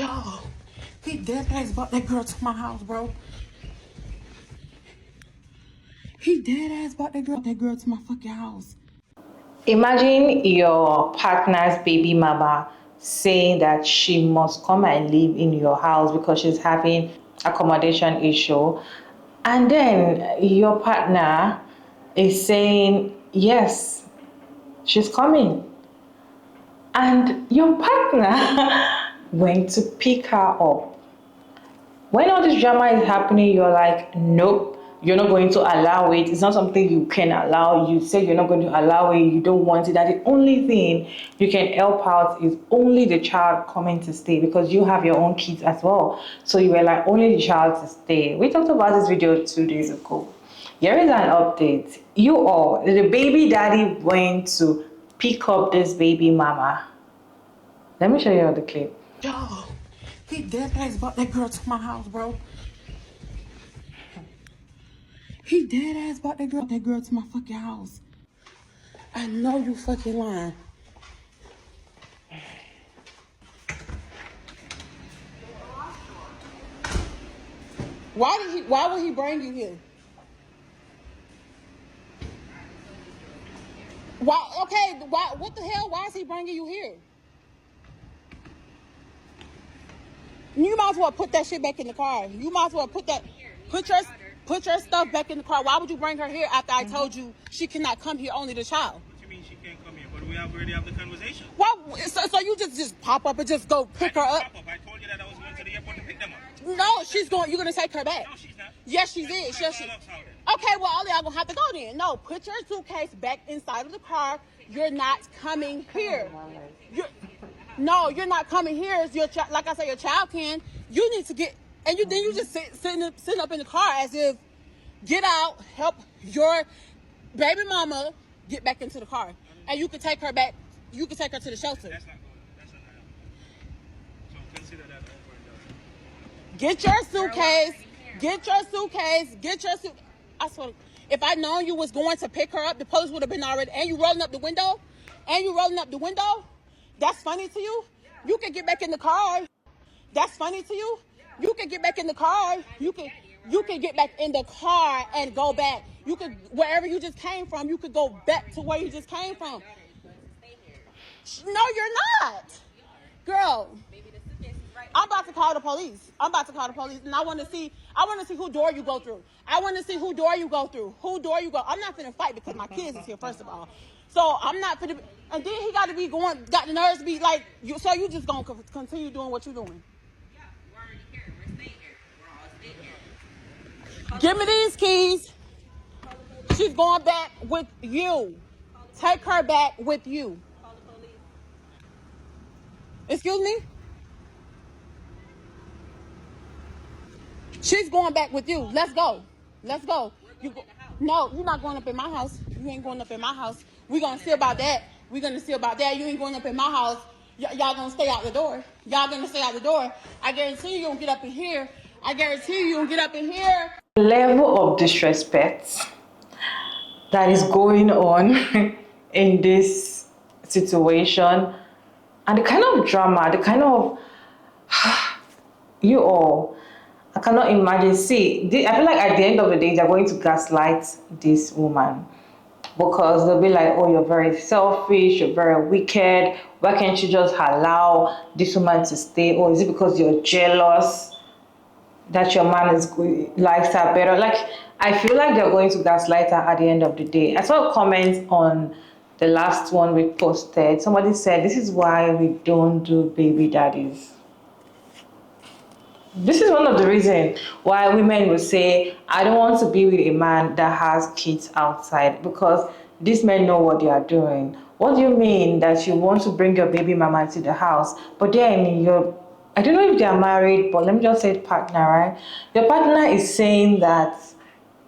Yo, he dead ass brought that girl to my house, bro. He dead ass brought that girl to my fucking house. Imagine your partner's baby mama saying that she must come and live in your house because she's having accommodation issue, and then your partner is saying yes, she's coming, and your partner went to pick her up. When all this drama is happening, you're like, nope, you're not going to allow it. It's not something you can allow. You say you're not going to allow it. You don't want it. That the only thing you can help out is only the child coming to stay, because you have your own kids as well. So you were like, only the child to stay. We talked about this video 2 days ago. Here is an update. The baby daddy went to pick up this baby mama. Let me show you the clip. Yo, he dead ass brought that girl to my house, bro. He dead ass brought that girl to my fucking house. I know you fucking lying. Why would he bring you here? What the hell? Why is he bringing you here? You might as well put that shit back in the car. You might as well put your stuff back in the car. Why would you bring her here after I told you she cannot come here, only the child? What you mean she can't come here? But we already have the conversation. Well, so you just pop up and just go pick her up? I told you that I was going to the airport to pick them up. No, you're gonna take her back. No, she's not. Yes, she is. Yes, she. Okay, well, all y'all gonna have to go then. No, put your suitcase back inside of the car. You're not coming here. No, you're not coming here. It's your like I said, your child can. You need to get, and then you just sitting up in the car as if, get out, help your baby mama get back into the car, and you can take her back. You can take her to the shelter. That's not good. That's not happening. So consider that over and done. Get your suitcase. Get your suitcase. Get your suit. I swear, if I'd known you was going to pick her up, the police would have been already. And you rolling up the window. That's funny to you? You can get back in the car. That's funny to you? You can get back in the car. You can get back in the car and go back. You could, wherever you just came from, you could go back to where you just came from. No, you're not. Girl, I'm about to call the police. And I want to see who door you go through. Who door you go. I'm not finna fight because my kids is here, first of all. So I'm not finna, and then he got the nerves to be like, so you just gonna continue doing what you're doing. Yeah, we're already here. We're staying here. We're all staying here. Give me these keys. She's going back with you. Take her back with you. Call the police. Excuse me? She's going back with you. Let's go. No, you're not going up in my house. You ain't going up in my house. We're going to see about that. You ain't going up in my house. Y'all going to stay out the door. I guarantee you don't get up in here. The level of disrespect that is going on in this situation, and the kind of drama, I cannot imagine. See, I feel like at the end of the day, they're going to gaslight this woman, because they'll be like, oh, you're very selfish, you're very wicked. Why can't you just allow this woman to stay? Or is it because you're jealous that your man likes her better? Like, I feel like they're going to gaslight her at the end of the day. I saw a comment on the last one we posted. Somebody said, this is why we don't do baby daddies. This is one of the reasons why women will say, I don't want to be with a man that has kids outside, because these men know what they are doing. What do you mean that you want to bring your baby mama to the house, but then I don't know if they are married, but let me just say partner, right? Your partner is saying that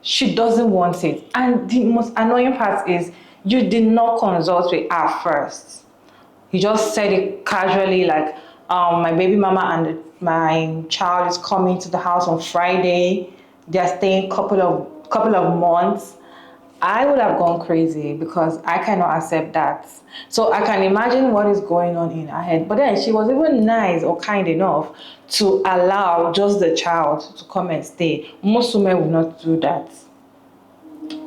she doesn't want it. And the most annoying part is, you did not consult with her first. You just said it casually, like, my baby mama and my child is coming to the house on Friday. They're staying couple of months. I would have gone crazy because I cannot accept that. So I can imagine what is going on in her head. But then she was even nice or kind enough to allow just the child to come and stay. Most women will not do that.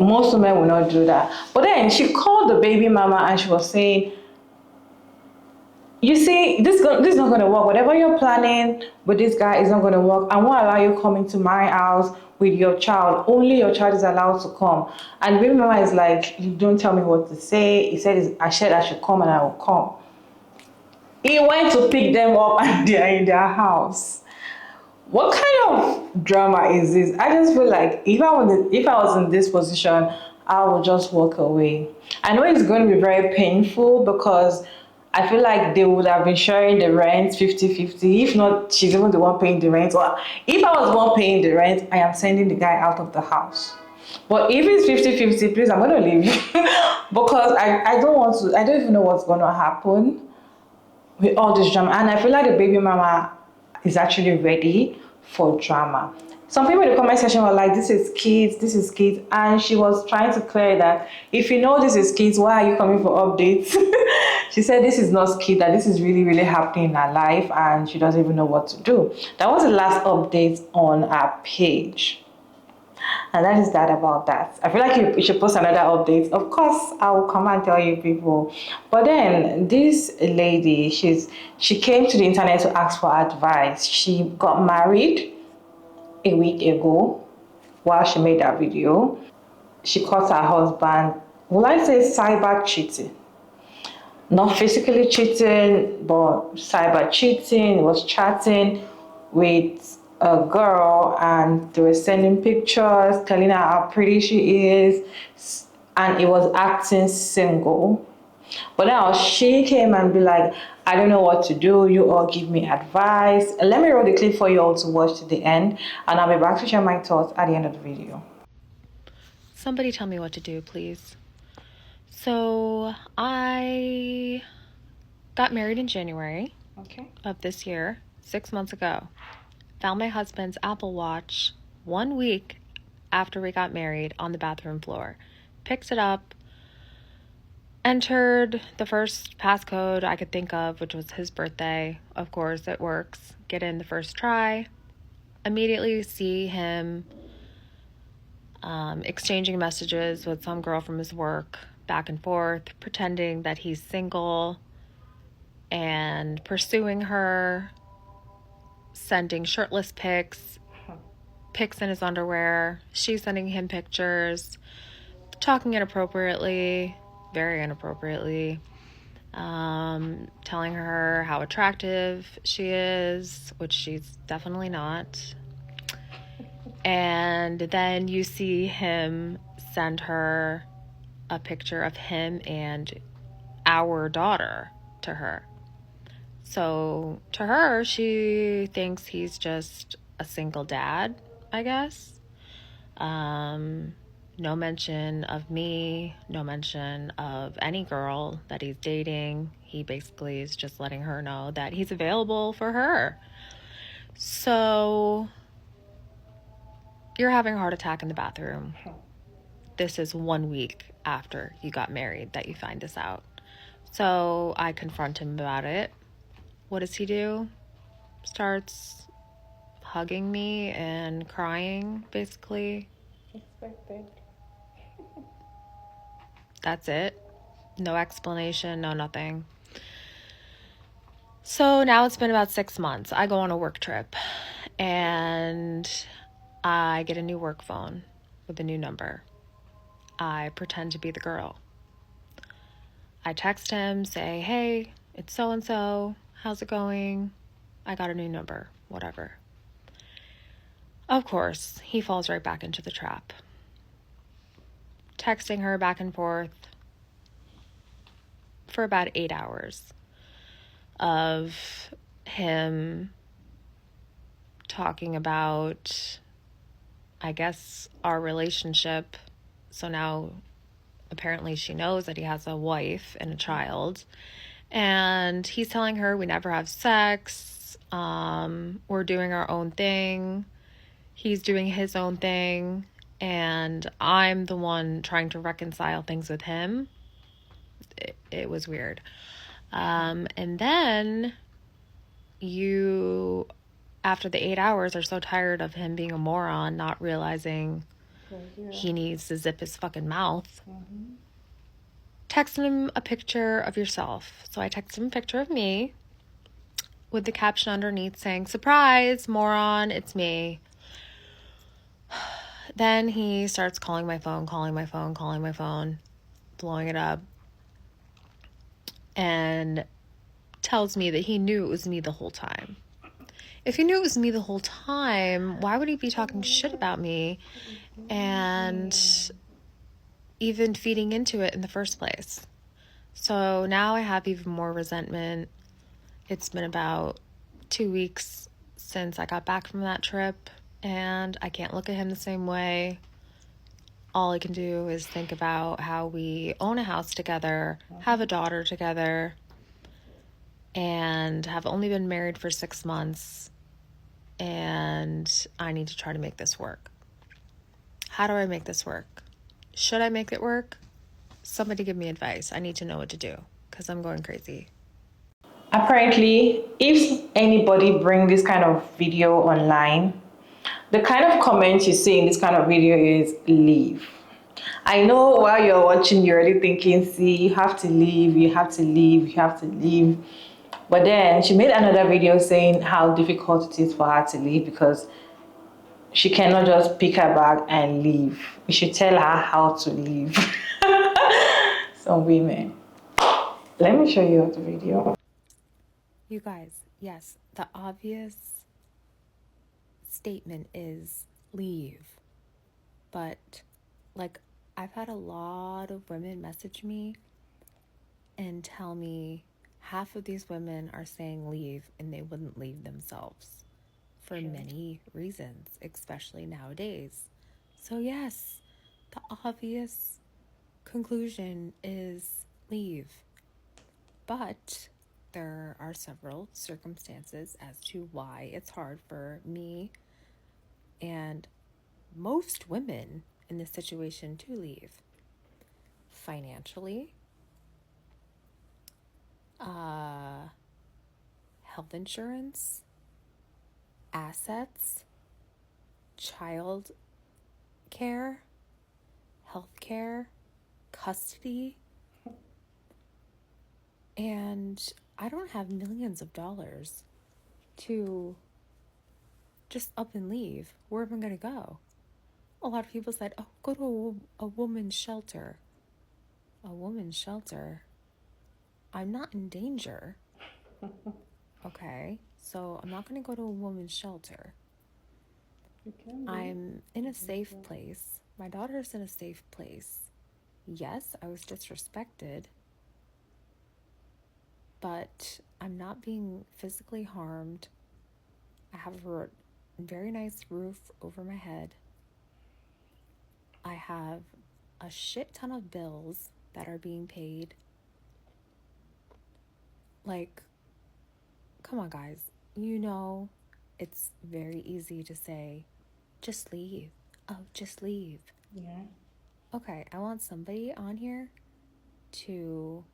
Most women will not do that. But then she called the baby mama and she was saying, you see, this is not going to work. Whatever you're planning with this guy is not going to work. I won't allow you coming to my house with your child. Only your child is allowed to come. And baby mama is like, you don't tell me what to say. I said I should come and I will come. He went to pick them up and they're in their house. What kind of drama is this? I just feel like if I was in this position, I would just walk away. I know it's going to be very painful because I feel like they would have been sharing the rent 50-50. If not, she's even the one paying the rent. Or if I was the one paying the rent, I am sending the guy out of the house. But if it's 50-50, please, I'm going to leave because I don't want to, I don't even know what's going to happen with all this drama. And I feel like the baby mama is actually ready for drama. Some people in the comment section were like, this is kids. And she was trying to clear that if you know this is kids, why are you coming for updates? She said this is not kids, that this is really, really happening in her life and she doesn't even know what to do. That was the last update on our page. And that is that about that. I feel like you should post another update. Of course, I will come and tell you people. But then this lady, she came to the internet to ask for advice. She got married a week ago while she made that video. She caught her husband, will I say cyber cheating? Not physically cheating, but cyber cheating. He was chatting with a girl and they were sending pictures, telling her how pretty she is, and he was acting single. But now she came and be like, I don't know what to do. You all give me advice. Let me roll the clip for you all to watch to the end, and I'll be back to share my thoughts at the end of the video. Somebody tell me what to do, please. So I got married in January of this year, 6 months ago. Found my husband's Apple Watch 1 week after we got married on the bathroom floor. Picked it up, entered the first passcode I could think of, which was his birthday. Of course, it works. Get in the first try. Immediately see him exchanging messages with some girl from his work, back and forth, pretending that he's single and pursuing her, sending shirtless pics in his underwear. She's sending him pictures, talking inappropriately, very inappropriately, telling her how attractive she is, which she's definitely not. And then you see him send her a picture of him and our daughter to her. So to her, she thinks he's just a single dad, I guess. No mention of me, no mention of any girl that he's dating. He basically is just letting her know that he's available for her. So you're having a heart attack in the bathroom. This is 1 week after you got married that you find this out. So I confront him about it. What does he do? Starts hugging me and crying, basically. Expected. That's it. No explanation, no nothing. So now it's been about 6 months. I go on a work trip and I get a new work phone with a new number. I pretend to be the girl. I text him, say, hey, it's so-and-so. How's it going? I got a new number, whatever. Of course, he falls right back into the trap. Texting her back and forth for about 8 hours of him talking about, I guess, our relationship. So now apparently she knows that he has a wife and a child. And he's telling her we never have sex. We're doing our own thing. He's doing his own thing. and I'm the one trying to reconcile things with him. It was weird. And then you, after the 8 hours, are so tired of him being a moron, not realizing he needs to zip his fucking mouth. Text him a picture of yourself. So I texted him a picture of me with the caption underneath saying, "Surprise, moron, it's me." Then he starts calling my phone, blowing it up, and tells me that he knew it was me the whole time. If he knew it was me the whole time, why would he be talking shit about me and even feeding into it in the first place? So now I have even more resentment. It's been about 2 weeks since I got back from that trip, and I can't look at him the same way. All I can do is think about how we own a house together, have a daughter together, and have only been married for 6 months, and I need to try to make this work. How do I make this work? Should I make it work? Somebody give me advice. I need to know what to do because I'm going crazy. Apparently, if anybody bring this kind of video online, the kind of comment you see in this kind of video is leave. I know while you're watching, you're already thinking, see, you have to leave, you have to leave, you have to leave. But then she made another video saying how difficult it is for her to leave because she cannot just pick her bag and leave. You should tell her how to leave. Some women. Let me show you the video. You guys, yes, the obvious statement is leave. But, like, I've had a lot of women message me and tell me half of these women are saying leave and they wouldn't leave themselves for many reasons, especially nowadays. So, yes, the obvious conclusion is leave. But there are several circumstances as to why it's hard for me and most women in this situation to leave. Financially, health insurance, assets, child care, health care, custody, and I don't have millions of dollars to just up and leave. Where am I going to go? A lot of people said, oh, go to a woman's shelter. A woman's shelter? I'm not in danger. Okay, so I'm not going to go to a woman's shelter. I'm in a safe place. My daughter's in a safe place. Yes, I was disrespected, but I'm not being physically harmed. I have a very nice roof over my head. I have a shit ton of bills that are being paid. Like, come on, guys. You know, it's very easy to say, just leave. Oh, just leave. Yeah. Okay, I want somebody on here to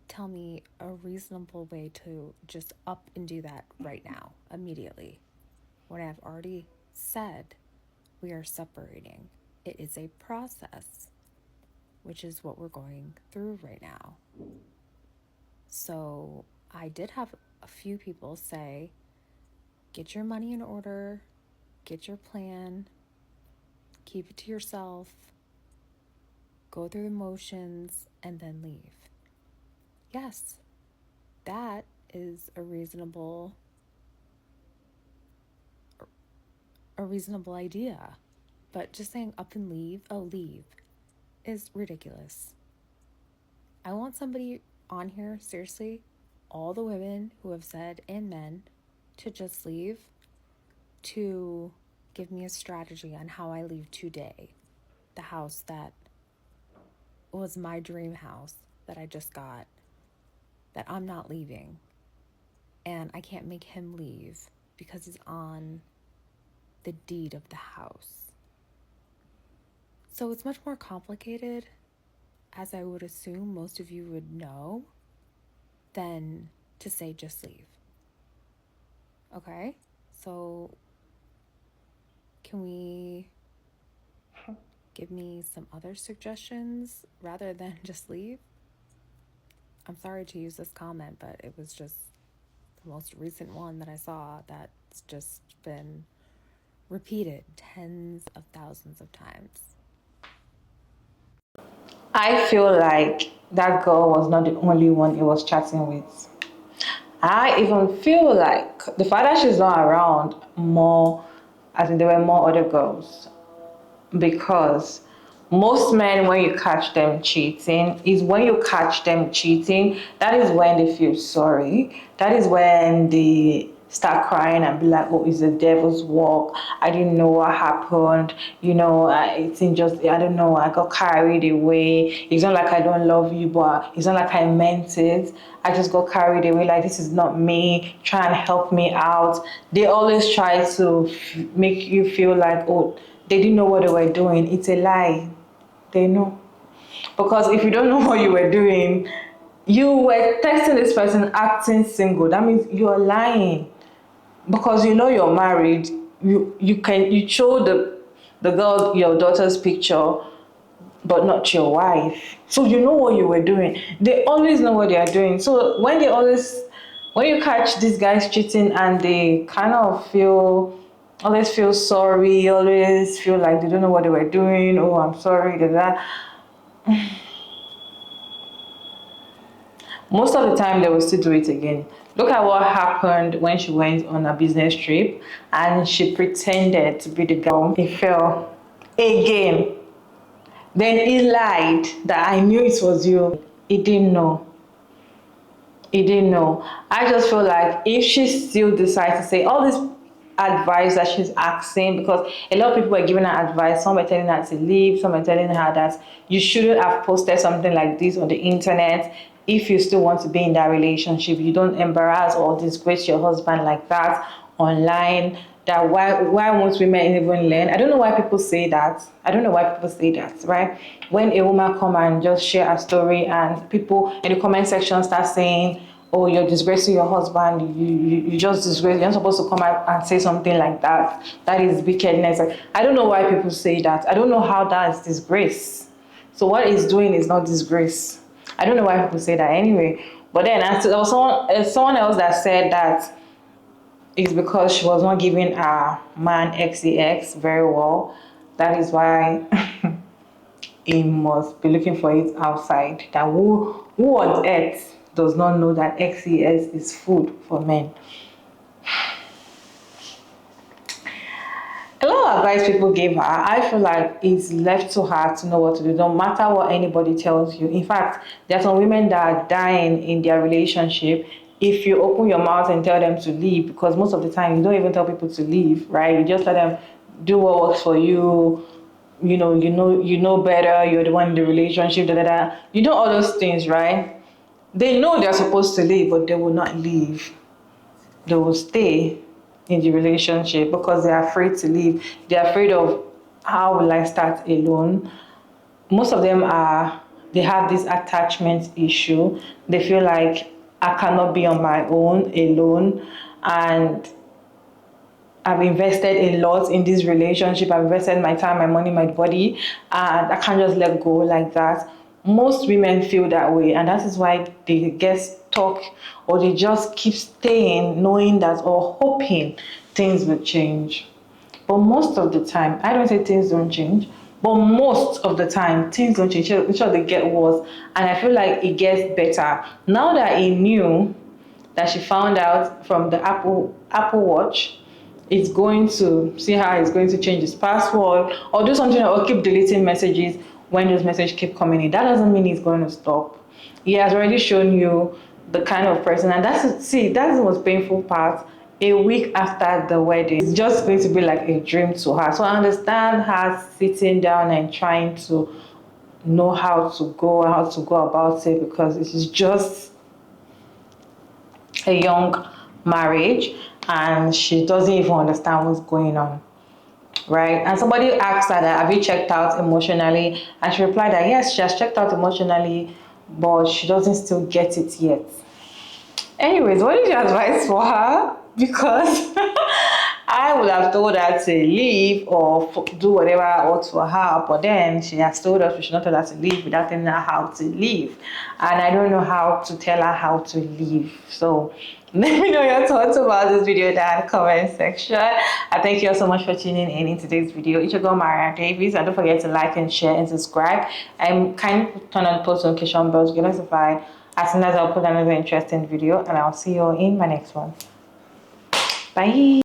tell me a reasonable way to just up and do that right now, immediately. When I've already said we are separating, it is a process, which is what we're going through right now. So I did have a few people say, get your money in order, get your plan, keep it to yourself, go through the motions, and then leave. Yes, that is a reasonable idea. But just saying up and leave, leave, is ridiculous. I want somebody on here, seriously, all the women who have said, and men, to just leave, to give me a strategy on how I leave today. The house that was my dream house that I just got, that I'm not leaving. And I can't make him leave because he's on the deed of the house. So it's much more complicated, as I would assume most of you would know, than to say just leave. Okay? So can we give me some other suggestions rather than just leave? I'm sorry to use this comment, but it was just the most recent one that I saw that's just been repeated tens of thousands of times. I feel like that girl was not the only one he was chatting with. I even feel like the fact that she's not around more, I think there were more other girls, because most men, when you catch them cheating, is when you catch them cheating, that is when they feel sorry. That is when they start crying and be like, oh, it's the devil's work. I didn't know what happened. It's just, I don't know, I got carried away. It's not like I don't love you, but it's not like I meant it. I just got carried away, like this is not me. Try and help me out. They always try to make you feel like, oh, they didn't know what they were doing. It's a lie. They know. Because if you don't know what you were doing, you were texting this person acting single. That means you're lying. Because you're married. You show the girl your daughter's picture, but not your wife. So you know what you were doing. They always know what they are doing. So when you catch these guys cheating and they kind of always feel sorry, always feel like they don't know what they were doing. Oh, I'm sorry, that. Most of the time, they will still do it again. Look at what happened when she went on a business trip and she pretended to be the girl. He fell again. Then he lied that I knew it was you. He didn't know. He didn't know. I just feel like if she still decides to say all this advice that she's asking, because a lot of people were giving her advice, some were telling her to leave, some were telling her that you shouldn't have posted something like this on the internet if you still want to be in that relationship. You don't embarrass or disgrace your husband like that online. That why won't women even learn? I don't know why people say that. Right? When a woman come and just share a story and people in the comment section start saying, oh, you're disgracing your husband, you just disgrace, you're not supposed to come out and say something like that. That is wickedness. I don't know why people say that. I don't know how that is disgrace. So what he's doing is not disgrace. I don't know why people say that anyway. But then there was someone else that said that it's because she was not giving her man XEX very well. That is why he must be looking for it outside. That who on earth does not know that XEX is food for men? A lot of advice people gave her, I feel like it's left to her to know what to do, no matter what anybody tells you. In fact, there are some women that are dying in their relationship if you open your mouth and tell them to leave, because most of the time you don't even tell people to leave, right? You just let them do what works for you. You know better, you're the one in the relationship, You know all those things, right? They know they're supposed to leave, but they will not leave. They will stay in the relationship because they're afraid to leave. They're afraid of, how will I start alone? Most of them they have this attachment issue. They feel like I cannot be on my own alone, and I've invested a lot in this relationship. I've invested my time, my money, my body, and I can't just let go like that. Most women feel that way, and that is why they get stuck, or they just keep staying, knowing that, or hoping things will change. But most of the time, I don't say things don't change, but most of the time, things don't change. Sure, they get worse, and I feel like it gets better now that he knew that she found out from the Apple Watch. It's going to see how it's going to change his password or do something, or keep deleting messages when those messages keep coming in. That doesn't mean he's going to stop. He has already shown you the kind of person, and that's the most painful part. A week after the wedding, it's just going to be like a dream to her. So I understand her sitting down and trying to know how to go about it, because it is just a young marriage and she doesn't even understand what's going on. right? And somebody asked her that, have you checked out emotionally? And she replied that yes, she has checked out emotionally, but she doesn't still get it yet. Anyways, what is your advice for her? Because I would have told her to leave or do whatever works for her, but then she has told us we should not tell her to leave without telling her how to leave. And I don't know how to tell her how to leave. So let me know your thoughts about this video down in the comment section. I thank you all so much for tuning in today's video. It's your girl Maria Davis, and don't forget to like and share and subscribe. And kindly turn on post notification bells to get notified as soon as I'll put another interesting video, and I'll see you all in my next one. Bye.